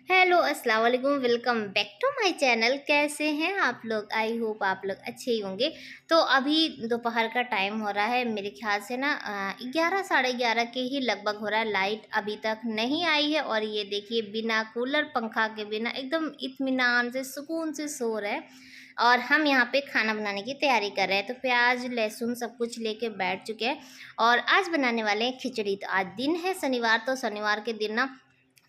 Hello अस्सलाम वालेकुम, welcome back to my channel. कैसे हैं आप लोग? आई होप आप लोग अच्छे ही होंगे। तो अभी दोपहर का टाइम हो रहा है, मेरे ख्याल से ना 11 साढ़े 11 के ही लगभग हो रहा है। लाइट अभी तक नहीं आई है और ये देखिए बिना कूलर पंखा के बिना एकदम इत्मीनान से सुकून से सो रहे हैं। और हम यहाँ पे खाना बनाने की तैयारी कर रहे हैं, तो प्याज लहसुन सब कुछ लेके बैठ चुके हैं। और आज बनाने वाले हैं खिचड़ी। तो आज दिन है शनिवार, तो शनिवार के दिन ना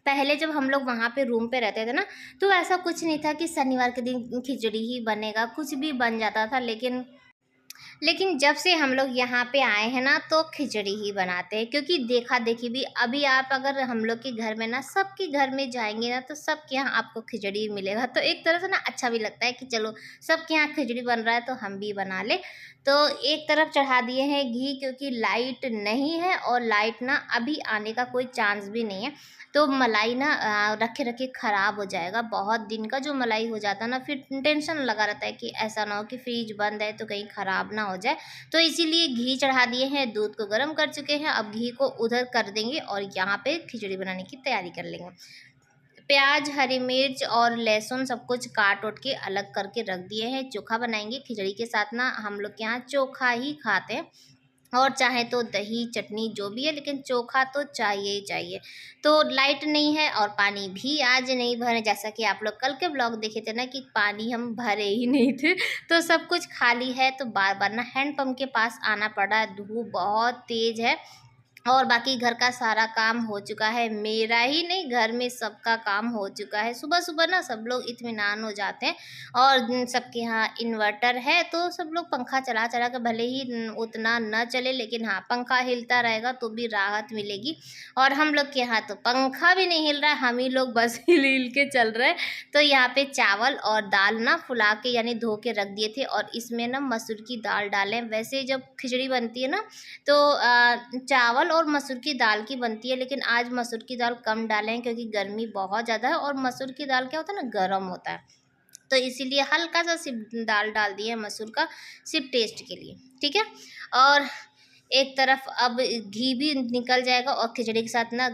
पहले जब हम लोग वहाँ पे रूम पे रहते थे ना, तो ऐसा कुछ नहीं था कि शनिवार के दिन खिचड़ी ही बनेगा, कुछ भी बन जाता था। लेकिन जब से हम लोग यहाँ पे आए हैं ना, तो खिचड़ी ही बनाते हैं। क्योंकि देखा देखी भी अभी आप अगर हम लोग के घर में ना, सबके घर में जाएंगे ना, तो सबके यहाँ आपको खिचड़ी मिलेगा। तो एक तरह से ना अच्छा भी लगता है कि चलो सबके यहाँ खिचड़ी बन रहा है तो हम भी बना ले। तो एक तरफ चढ़ा दिए हैं घी, क्योंकि लाइट नहीं है और लाइट ना अभी आने का कोई चांस भी नहीं है। तो मलाई ना रखे रखे ख़राब हो जाएगा। बहुत दिन का जो मलाई हो जाता है ना, फिर टेंशन लगा रहता है कि ऐसा ना हो कि फ्रिज बंद है तो कहीं ख़राब ना हो जाए। तो इसीलिए घी चढ़ा दिए हैं, दूध को गर्म कर चुके हैं। अब घी को उधर कर देंगे और यहाँ पे खिचड़ी बनाने की तैयारी कर लेंगे। प्याज हरी मिर्च और लहसुन सब कुछ काट उठ के अलग करके रख दिए हैं। चोखा बनाएंगे खिचड़ी के साथ ना, हम लोग के यहाँ चोखा ही खाते हैं। और चाहे तो दही चटनी जो भी है, लेकिन चोखा तो चाहिए ही चाहिए। तो लाइट नहीं है और पानी भी आज नहीं भरे, जैसा कि आप लोग कल के ब्लॉग देखे थे ना कि पानी हम भरे ही नहीं थे। तो सब कुछ खाली है, तो बार बार ना हैंडपम्प के पास आना पड़ रहा है। धूप बहुत तेज़ है और बाकी घर का सारा काम हो चुका है। मेरा ही नहीं, घर में सबका काम हो चुका है। सुबह सुबह ना सब लोग इत्मीनान हो जाते हैं। और सबके यहाँ इन्वर्टर है, तो सब लोग पंखा चला चला कर, भले ही उतना न चले, लेकिन हाँ पंखा हिलता रहेगा तो भी राहत मिलेगी। और हम लोग के यहाँ तो पंखा भी नहीं हिल रहा है, हम ही लोग बस हिल हिल के चल रहे हैं। तो यहाँ पे चावल और दाल ना फुला के यानी धो के रख दिए थे, और इसमें ना मसूर की दाल डालें। वैसे जब खिचड़ी बनती है ना, तो चावल और मसूर की दाल की बनती है, लेकिन आज मसूर की दाल कम डालें क्योंकि गर्मी बहुत ज़्यादा है। और मसूर की दाल क्या होता है ना, गर्म होता है। तो इसीलिए हल्का सा सिर्फ दाल डाल दिए मसूर का, सिर्फ टेस्ट के लिए, ठीक है। और एक तरफ अब घी भी निकल जाएगा, और खिचड़ी के साथ ना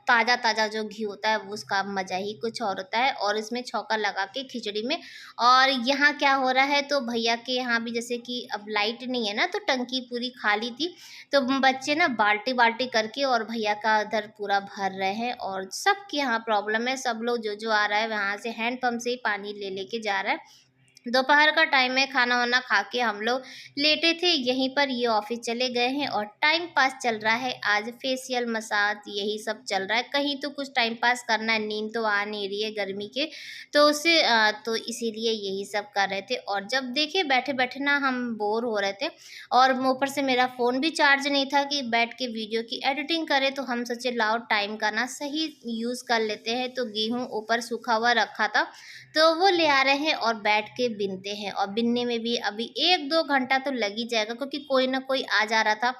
ताज़ा ताज़ा जो घी होता है वो उसका मज़ा ही कुछ और होता है। और इसमें छौंका लगा के खिचड़ी में। और यहाँ क्या हो रहा है, तो भैया के यहाँ भी जैसे कि अब लाइट नहीं है ना, तो टंकी पूरी खाली थी। तो बच्चे ना बाल्टी बाल्टी करके और भैया का इधर पूरा भर रहे हैं। और सबके यहाँ प्रॉब्लम है, सब लोग जो जो आ रहा है वहाँ से हैंडपम्प से ही पानी ले लेके जा रहा है। दोपहर का टाइम है, खाना वाना खा के हम लोग लेटे थे यहीं पर, ये ऑफिस चले गए हैं और टाइम पास चल रहा है। आज फेशियल मसाज यही सब चल रहा है। कहीं तो कुछ टाइम पास करना है, नींद तो आ नहीं रही है गर्मी के, तो उससे तो इसीलिए यही सब कर रहे थे। और जब देखे बैठे बैठे ना हम बोर हो रहे थे, और ऊपर से मेरा फ़ोन भी चार्ज नहीं था कि बैठ के वीडियो की एडिटिंग करें, तो हम सोचे लाओ टाइम का ना सही यूज़ कर लेते हैं। तो गेहूँ ऊपर सूखा हुआ रखा था, तो वो ले आ रहे हैं और बैठ के बिनते हैं। और बिनने में भी अभी 1-2 घंटा तो लग ही जाएगा, क्योंकि कोई ना कोई आ जा रहा था।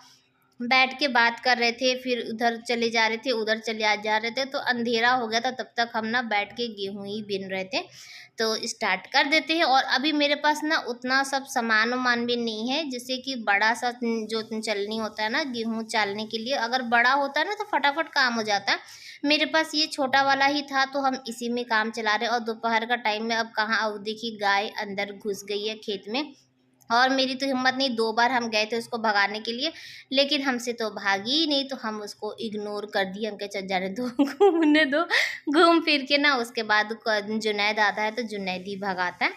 बैठ के बात कर रहे थे, फिर उधर चले जा रहे थे, उधर चले आ जा रहे थे, तो अंधेरा हो गया था। तब तक हम ना बैठ के गेहूँ ही बिन रहे थे। तो स्टार्ट कर देते हैं। और अभी मेरे पास ना उतना सब सामान वामान भी नहीं है, जैसे कि बड़ा सा जो चलनी होता है ना गेहूँ चालने के लिए, अगर बड़ा होता है ना तो फटाफट काम हो जाता है। मेरे पास ये छोटा वाला ही था, तो हम इसी में काम चला रहे हैं। और दोपहर का टाइम में अब कहाँ, अब देखिए गाय अंदर घुस गई है खेत में। और मेरी तो हिम्मत नहीं, 2 बार हम गए थे उसको भगाने के लिए, लेकिन हमसे तो भागी ही नहीं। तो हम उसको इग्नोर कर दिए, हम कहे चल जाने दो घूमने दो। घूम फिर के ना उसके बाद जुनैद आता है, तो जुनैद ही भगाता है।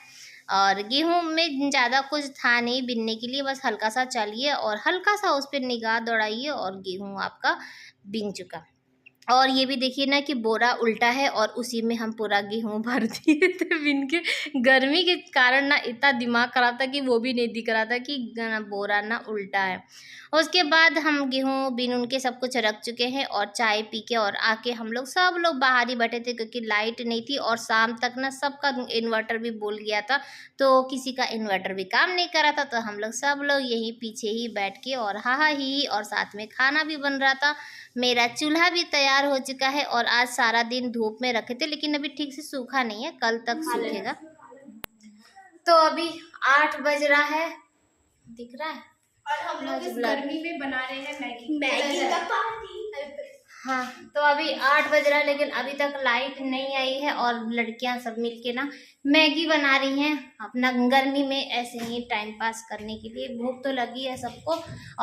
और गेहूँ में ज़्यादा कुछ था नहीं बिनने के लिए, बस हल्का सा चलिए और हल्का सा उस पर निगाह दौड़ाइए और गेहूँ आपका बिन चुका। और ये भी देखिए ना कि बोरा उल्टा है, और उसी में हम पूरा गेहूँ भर दिए थे बिन के। गर्मी के कारण ना इतना दिमाग खराब था कि वो भी नहीं दिख रहा था कि बोरा ना उल्टा है। उसके बाद हम गेहूँ बिन उनके सब कुछ रख चुके हैं, और चाय पी के और आके हम लोग सब लोग बाहर ही बैठे थे, क्योंकि लाइट नहीं थी। और शाम तक ना सबका इन्वर्टर भी बोल गया था, तो किसी का इन्वर्टर भी काम नहीं कर रहा था। तो हम लोग सब लोग यहीं पीछे ही बैठ के और हा हा ही, और साथ में खाना भी बन रहा था। मेरा चूल्हा भी तैयार हो चुका है। और आज सारा दिन धूप में रखे थे, लेकिन अभी ठीक से सूखा नहीं है, कल तक सूखेगा। तो अभी 8 बज रहा है, दिख रहा है। और हम लोग इस गर्मी में बना रहे हैं मैगी मैगी का पार्टी। हाँ, तो अभी 8 बज रहा है लेकिन अभी तक लाइट नहीं आई है और लड़कियां सब मिलके ना मैगी बना रही हैं अपना गर्मी में ऐसे ही टाइम पास करने के लिए। भूख तो लगी है सबको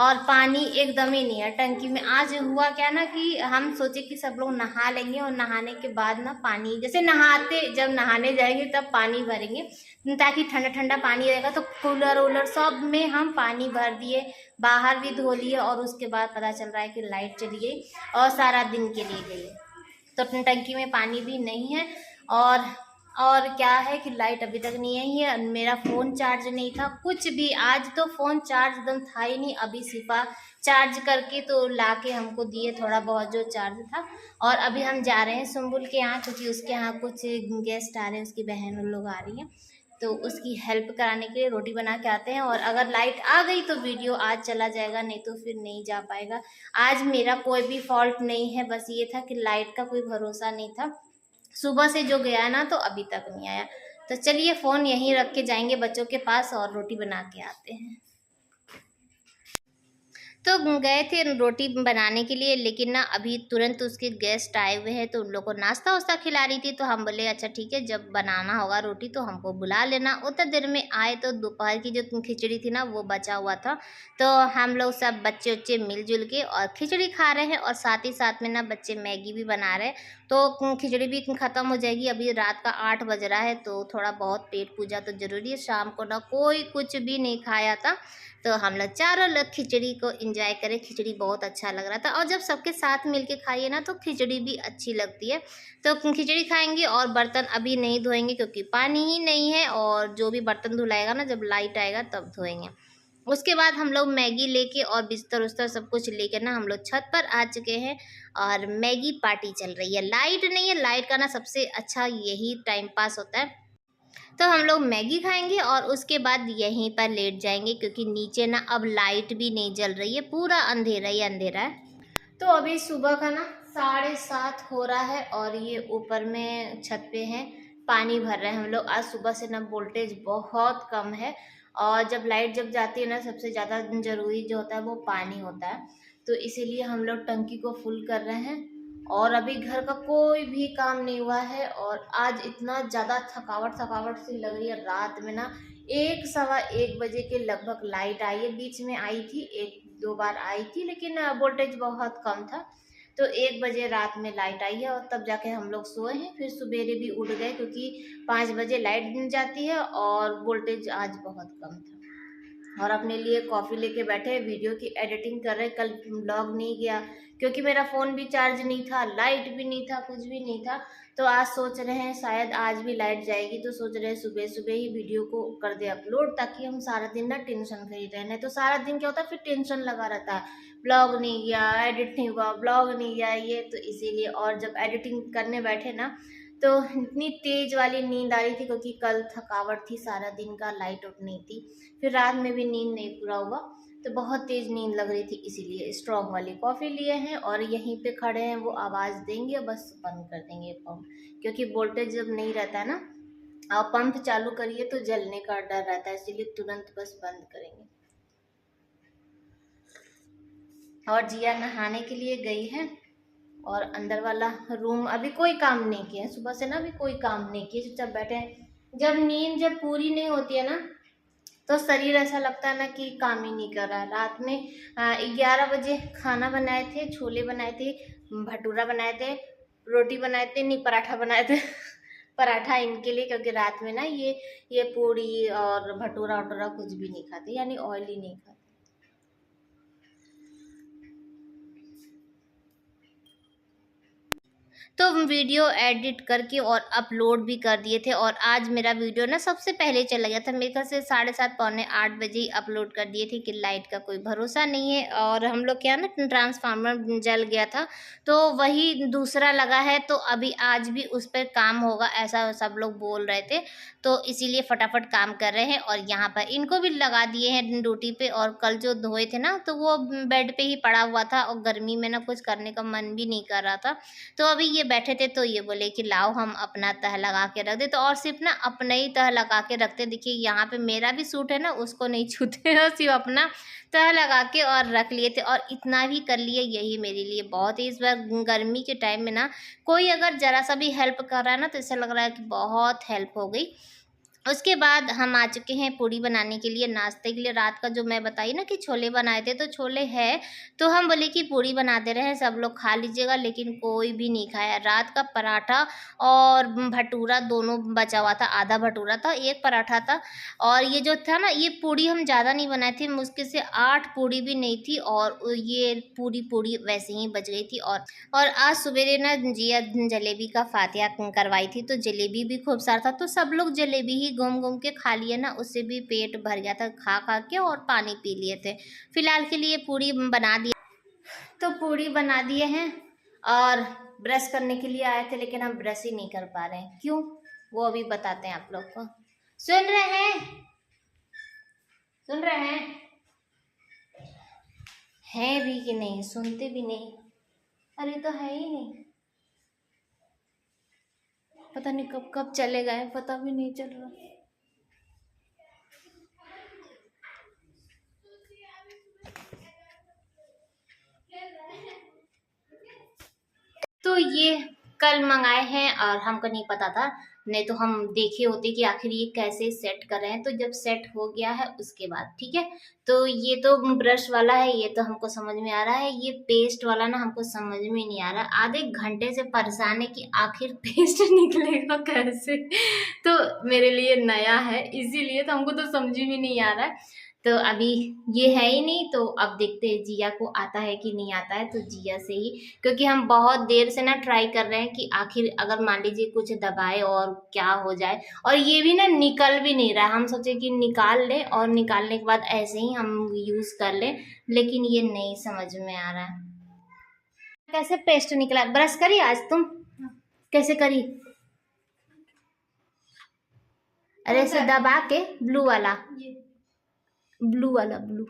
और पानी एकदम ही नहीं है टंकी में। आज हुआ क्या ना कि हम सोचे कि सब लोग नहा लेंगे और नहाने के बाद ना पानी जैसे नहाते जब नहाने जाएंगे तब पानी भरेंगे ताकि ठंडा ठंडा पानी रहेगा। तो कूलर वूलर सब में हम पानी भर दिए, बाहर भी धो लिए और उसके बाद पता चल रहा है कि लाइट चली गई और सारा दिन के लिए गई है। तो अपनी टंकी में पानी भी नहीं है और क्या है कि लाइट अभी तक नहीं आई है। मेरा फ़ोन चार्ज नहीं था कुछ भी, आज तो फ़ोन चार्ज एकदम था ही नहीं। अभी सिपा चार्ज करके तो ला के हमको दिए थोड़ा बहुत जो चार्ज था। और अभी हम जा रहे हैं सुम्बुल के यहाँ क्योंकि उसके यहाँ कुछ गेस्ट आ रहे हैं, उसकी बहन उन लोग आ रही हैं तो उसकी हेल्प कराने के लिए रोटी बना के आते हैं। और अगर लाइट आ गई तो वीडियो आज चला जाएगा, नहीं तो फिर नहीं जा पाएगा। आज मेरा कोई भी फॉल्ट नहीं है, बस ये था कि लाइट का कोई भरोसा नहीं था। सुबह से जो गया ना तो अभी तक नहीं आया। तो चलिए फ़ोन यहीं रख के जाएंगे बच्चों के पास और रोटी बना के आते हैं। तो गए थे रोटी बनाने के लिए लेकिन ना अभी तुरंत उसके गेस्ट आए हुए हैं तो उन लोग को नाश्ता वास्ता खिला रही थी। तो हम बोले अच्छा ठीक है, जब बनाना होगा रोटी तो हमको बुला लेना। उतना देर में आए तो दोपहर की जो खिचड़ी थी ना वो बचा हुआ था। तो हम लोग सब बच्चे उच्चे मिलजुल के और खिचड़ी खा रहे हैं और साथ ही साथ में ना बच्चे मैगी भी बना रहे हैं। तो खिचड़ी भी ख़त्म हो जाएगी, अभी रात का 8 बज रहा है तो थोड़ा बहुत पेट पूजा तो ज़रूरी है। शाम को ना कोई कुछ भी नहीं खाया था तो हम लोग चारों लोग खिचड़ी को एंजॉय करें। खिचड़ी बहुत अच्छा लग रहा था और जब सबके साथ मिलके खाइए ना तो खिचड़ी भी अच्छी लगती है। तो खिचड़ी खाएंगे और बर्तन अभी नहीं धोएंगे क्योंकि पानी ही नहीं है और जो भी बर्तन धुलाएगा ना जब लाइट आएगा तब धोएंगे। उसके बाद हम लोग मैगी लेके और बिस्तर उस्तर सब कुछ लेकर ना हम लोग छत पर आ चुके हैं और मैगी पार्टी चल रही है। लाइट नहीं है, लाइट का ना सबसे अच्छा यही टाइम पास होता है। तो हम लोग मैगी खाएंगे और उसके बाद यहीं पर लेट जाएंगे क्योंकि नीचे ना अब लाइट भी नहीं जल रही है, पूरा अंधेरा ही अंधेरा है। तो अभी सुबह का ना 7:30 हो रहा है और ये ऊपर में छत पे है, पानी भर रहे हैं हम लोग। आज सुबह से ना वोल्टेज बहुत कम है और जब लाइट जब जाती है ना सबसे ज़्यादा ज़रूरी जो होता है वो पानी होता है। तो इसीलिए हम लोग टंकी को फुल कर रहे हैं और अभी घर का कोई भी काम नहीं हुआ है। और आज इतना ज़्यादा थकावट थकावट सी लग रही है। रात में ना 1 सवा 1 बजे के लगभग लाइट आई है, बीच में आई थी 1-2 बार आई थी लेकिन वोल्टेज बहुत कम था। तो 1 बजे रात में लाइट आई है और तब जाके हम लोग सोए हैं। फिर सवेरे भी उठ गए क्योंकि 5 बजे लाइट जाती है और वोल्टेज आज बहुत कम था। और अपने लिए कॉफ़ी लेके बैठे वीडियो की एडिटिंग कर रहे। कल व्लॉग नहीं गया क्योंकि मेरा फ़ोन भी चार्ज नहीं था, लाइट भी नहीं था, कुछ भी नहीं था। तो आज सोच रहे हैं शायद आज भी लाइट जाएगी तो सोच रहे हैं सुबह सुबह ही वीडियो को कर दे अपलोड ताकि हम सारा दिन ना टेंशन फ्री रहें। तो सारा दिन क्या होता है फिर टेंशन लगा रहता है, ब्लॉग नहीं गया, एडिट नहीं हुआ, ब्लॉग नहीं गया ये तो इसीलिए। और जब एडिटिंग करने बैठे ना तो इतनी तेज वाली नींद आ रही थी क्योंकि कल थकावट थी, सारा दिन का लाइट उठ नहीं थी, फिर रात में भी नींद नहीं पूरा हुआ तो बहुत तेज नींद लग रही थी। इसीलिए स्ट्रॉन्ग वाली कॉफ़ी लिए हैं और यहीं पे खड़े हैं, वो आवाज़ देंगे बस बंद कर देंगे पंप क्योंकि वोल्टेज जब नहीं रहता है ना और पंप चालू करिए तो जलने का डर रहता है, इसीलिए तुरंत बस बंद करेंगे। और जिया नहाने के लिए गई है और अंदर वाला रूम अभी कोई काम नहीं किया, सुबह से ना अभी कोई काम नहीं किया, चुपचाप बैठे हैं। जब नींद जब पूरी नहीं होती है ना तो शरीर ऐसा लगता है ना कि काम ही नहीं कर रहा है। रात में 11 बजे खाना बनाए थे, छोले बनाए थे, भटूरा बनाए थे, रोटी बनाए थे, नहीं पराठा बनाए थे पराठा इनके लिए क्योंकि रात में ना ये पूड़ी और भटूरा वटूरा कुछ भी नहीं खाते, यानी ऑयली नहीं खाते। तो वीडियो एडिट करके और अपलोड भी कर दिए थे और आज मेरा वीडियो ना सबसे पहले चला गया था, मेरे ख्याल से 7:30 पौने 8 बजे ही अपलोड कर दिए थे कि लाइट का कोई भरोसा नहीं है। और हम लोग क्या ना ट्रांसफार्मर जल गया था तो वही दूसरा लगा है तो अभी आज भी उस पर काम होगा ऐसा सब लोग बोल रहे थे। तो इसीलिए फटाफट काम कर रहे हैं और यहाँ पर इनको भी लगा दिए हैं ड्यूटी पे। और कल जो धोए थे ना तो वो बेड पे ही पड़ा हुआ था और गर्मी में ना कुछ करने का मन भी नहीं कर रहा था। तो अभी ये बैठे थे तो ये बोले कि लाओ हम अपना तह लगा के रख दे, तो और सिर्फ ना अपना ही तह लगा के रखते। देखिए यहाँ पे मेरा भी सूट है ना, उसको नहीं छूते हैं, सिर्फ अपना तह लगा के और रख लिए थे, और इतना भी कर लिए, यही मेरे लिए बहुत ही। इस बार गर्मी के टाइम में ना कोई अगर जरा सा भी हेल्प कर रहा है ना, तो ऐसा लग रहा है कि बहुत हेल्प हो गई। उसके बाद हम आ चुके हैं पूड़ी बनाने के लिए, नाश्ते के लिए। रात का जो मैं बताई ना कि छोले बनाए थे, तो छोले है तो हम बोले कि पूड़ी बना दे रहे हैं, सब लोग खा लीजिएगा, लेकिन कोई भी नहीं खाया। रात का पराठा और भटूरा दोनों बचा हुआ था, आधा भटूरा था, एक पराठा था, और ये जो था ना, ये पूड़ी हम ज़्यादा नहीं बनाए थे, मुश्किल से 8 पूड़ी भी नहीं थी, और ये पूरी पूड़ी वैसे ही बच गई थी। और आज सवेरे ना जिया जलेबी का फातिया करवाई थी, तो जलेबी भी खूब सारा था, तो सब लोग जलेबी ही घूम घूम के खा लिए ना, उससे भी पेट भर गया था खा खा के, और पानी पी लिए थे। फिलहाल के लिए पूड़ी बना दिए, तो पूड़ी बना दिए हैं, और ब्रश करने के लिए आए थे, लेकिन हम ब्रश ही नहीं कर पा रहे हैं, क्यों वो अभी बताते हैं आप लोग को। सुन रहे हैं, सुन रहे हैं भी कि नहीं, सुनते भी नहीं। अरे तो है ही नहीं, पता नहीं कब कब चले गए, पता भी नहीं चल रहा। तो ये कल मंगाए हैं, और हमको नहीं पता था, नहीं तो हम देखे होते कि आखिर ये कैसे सेट कर रहे हैं। तो जब सेट हो गया है उसके बाद ठीक है। तो ये तो ब्रश वाला है, ये तो हमको समझ में आ रहा है, ये पेस्ट वाला ना हमको समझ में नहीं आ रहा। आधे घंटे से परेशान है कि आखिर पेस्ट निकलेगा कैसे। तो मेरे लिए नया है, इसीलिए तो हमको तो समझ में नहीं आ रहा है। तो अभी ये है ही नहीं, तो अब देखते हैं जिया को आता है कि नहीं आता है, तो जिया से ही, क्योंकि हम बहुत देर से ना ट्राई कर रहे हैं कि आखिर अगर मान लीजिए कुछ दबाए और क्या हो जाए। और ये भी ना निकल भी नहीं रहा है, हम सोचे कि निकाल लें, और निकालने के बाद ऐसे ही हम यूज कर लें, लेकिन ये नहीं समझ में आ रहा है कैसे पेस्ट निकला। ब्रश करी आज तुम, कैसे करी? अरे ऐसे दबा के, ब्लू वाला, ब्लू वाला, ब्लू।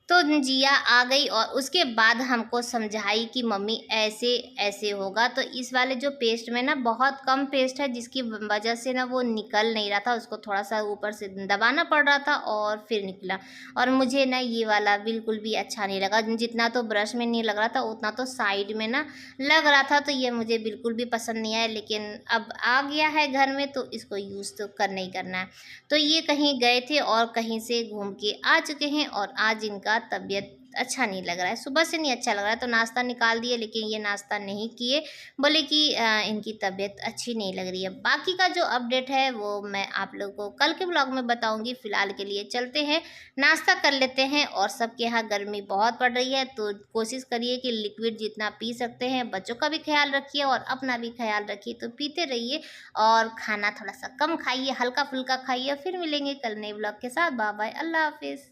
तो जिया आ गई, और उसके बाद हमको समझाई कि मम्मी ऐसे ऐसे होगा। तो इस वाले जो पेस्ट में ना बहुत कम पेस्ट है, जिसकी वजह से ना वो निकल नहीं रहा था, उसको थोड़ा सा ऊपर से दबाना पड़ रहा था और फिर निकला। और मुझे ना ये वाला बिल्कुल भी अच्छा नहीं लगा, जितना तो ब्रश में नहीं लग रहा था उतना तो साइड में ना लग रहा था, तो ये मुझे बिल्कुल भी पसंद नहीं आया। लेकिन अब आ गया है घर में, तो इसको यूज़ तो करना ही करना है। तो ये कहीं गए थे और कहीं से घूम के आ चुके हैं, और आज इनका तबीयत अच्छा नहीं लग रहा है, सुबह से नहीं अच्छा लग रहा है। तो नाश्ता निकाल दिए, लेकिन ये नाश्ता नहीं किए, बोले कि इनकी तबीयत अच्छी नहीं लग रही है। बाकी का जो अपडेट है वो मैं आप लोगों को कल के ब्लॉग में बताऊंगी। फिलहाल के लिए चलते हैं, नाश्ता कर लेते हैं। और सबके यहाँ गर्मी बहुत पड़ रही है, तो कोशिश करिए कि लिक्विड जितना पी सकते हैं, बच्चों का भी ख्याल रखिए और अपना भी ख्याल रखिए, तो पीते रहिए। और खाना थोड़ा सा कम खाइए, हल्का फुल्का खाइए। फिर मिलेंगे कल नए ब्लॉग के साथ। बाय बाय, अल्लाह हाफिज़।